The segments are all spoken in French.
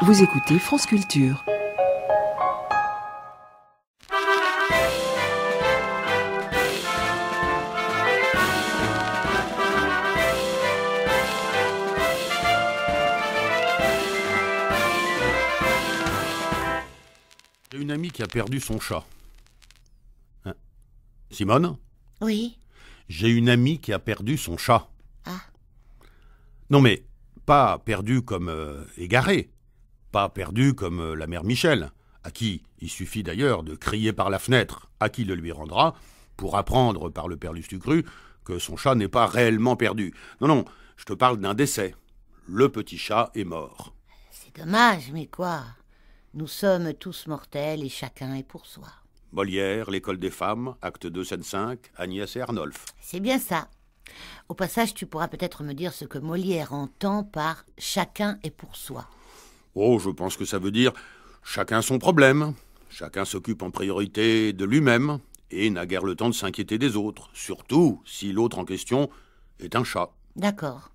Vous écoutez France Culture. J'ai une amie qui a perdu son chat. Hein? Simone? Oui. J'ai une amie qui a perdu son chat. Ah. Non mais, pas perdu comme égaré. Pas perdu comme la mère Michel, à qui il suffit d'ailleurs de crier par la fenêtre à qui le lui rendra, pour apprendre par le père Lustucru que son chat n'est pas réellement perdu. Non, je te parle d'un décès. Le petit chat est mort. C'est dommage, mais quoi? Nous sommes tous mortels et chacun est pour soi. Molière, l'école des femmes, acte 2, scène 5, Agnès et Arnolphe. C'est bien ça. Au passage, tu pourras peut-être me dire ce que Molière entend par « chacun est pour soi ». Oh, je pense que ça veut dire chacun son problème. Chacun s'occupe en priorité de lui-même et n'a guère le temps de s'inquiéter des autres, surtout si l'autre en question est un chat. D'accord.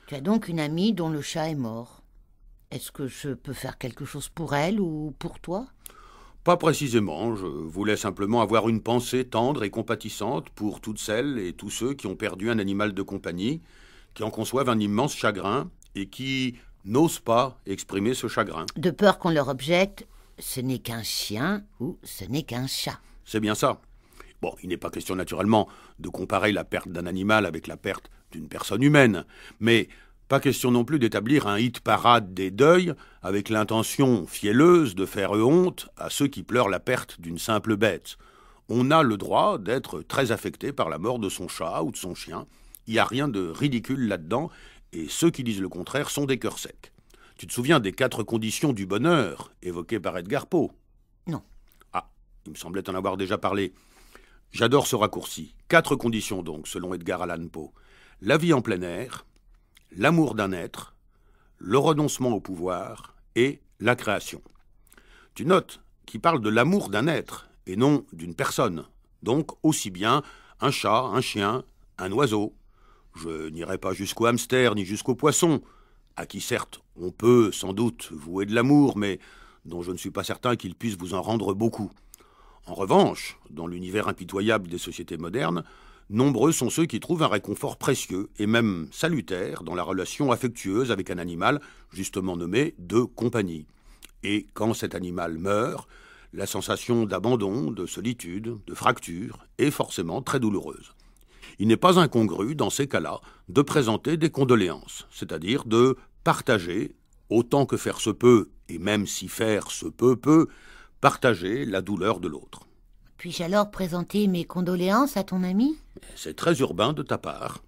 Tu as donc une amie dont le chat est mort. Est-ce que je peux faire quelque chose pour elle ou pour toi? Pas précisément, je voulais simplement avoir une pensée tendre et compatissante pour toutes celles et tous ceux qui ont perdu un animal de compagnie, qui en conçoivent un immense chagrin et qui n'osent pas exprimer ce chagrin. De peur qu'on leur objecte, ce n'est qu'un chien ou ce n'est qu'un chat. C'est bien ça. Bon, il n'est pas question naturellement de comparer la perte d'un animal avec la perte d'une personne humaine, mais pas question non plus d'établir un hit-parade des deuils avec l'intention fielleuse de faire honte à ceux qui pleurent la perte d'une simple bête. On a le droit d'être très affecté par la mort de son chat ou de son chien. Il n'y a rien de ridicule là-dedans, et ceux qui disent le contraire sont des cœurs secs. Tu te souviens des 4 conditions du bonheur évoquées par Edgar Poe? Non. Ah, il me semblait en avoir déjà parlé. J'adore ce raccourci. 4 conditions donc, selon Edgar Allan Poe. La vie en plein air, l'amour d'un être, le renoncement au pouvoir et la création. Tu notes qu'il parle de l'amour d'un être et non d'une personne. Donc aussi bien un chat, un chien, un oiseau. Je n'irai pas jusqu'au hamster ni jusqu'au poisson, à qui certes on peut sans doute vouer de l'amour, mais dont je ne suis pas certain qu'il puisse vous en rendre beaucoup. En revanche, dans l'univers impitoyable des sociétés modernes, nombreux sont ceux qui trouvent un réconfort précieux et même salutaire dans la relation affectueuse avec un animal justement nommé de compagnie. Et quand cet animal meurt, la sensation d'abandon, de solitude, de fracture est forcément très douloureuse. Il n'est pas incongru, dans ces cas-là, de présenter des condoléances, c'est-à-dire de partager, autant que faire se peut, et même si faire se peut peu, partager la douleur de l'autre. Puis-je alors présenter mes condoléances à ton amie? C'est très urbain de ta part.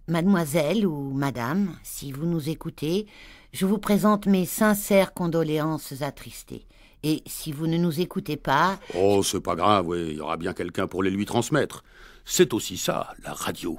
Mademoiselle ou madame, si vous nous écoutez, je vous présente mes sincères condoléances attristées. Et si vous ne nous écoutez pas... Oh, c'est pas grave, oui, il y aura bien quelqu'un pour les lui transmettre. C'est aussi ça, la radio.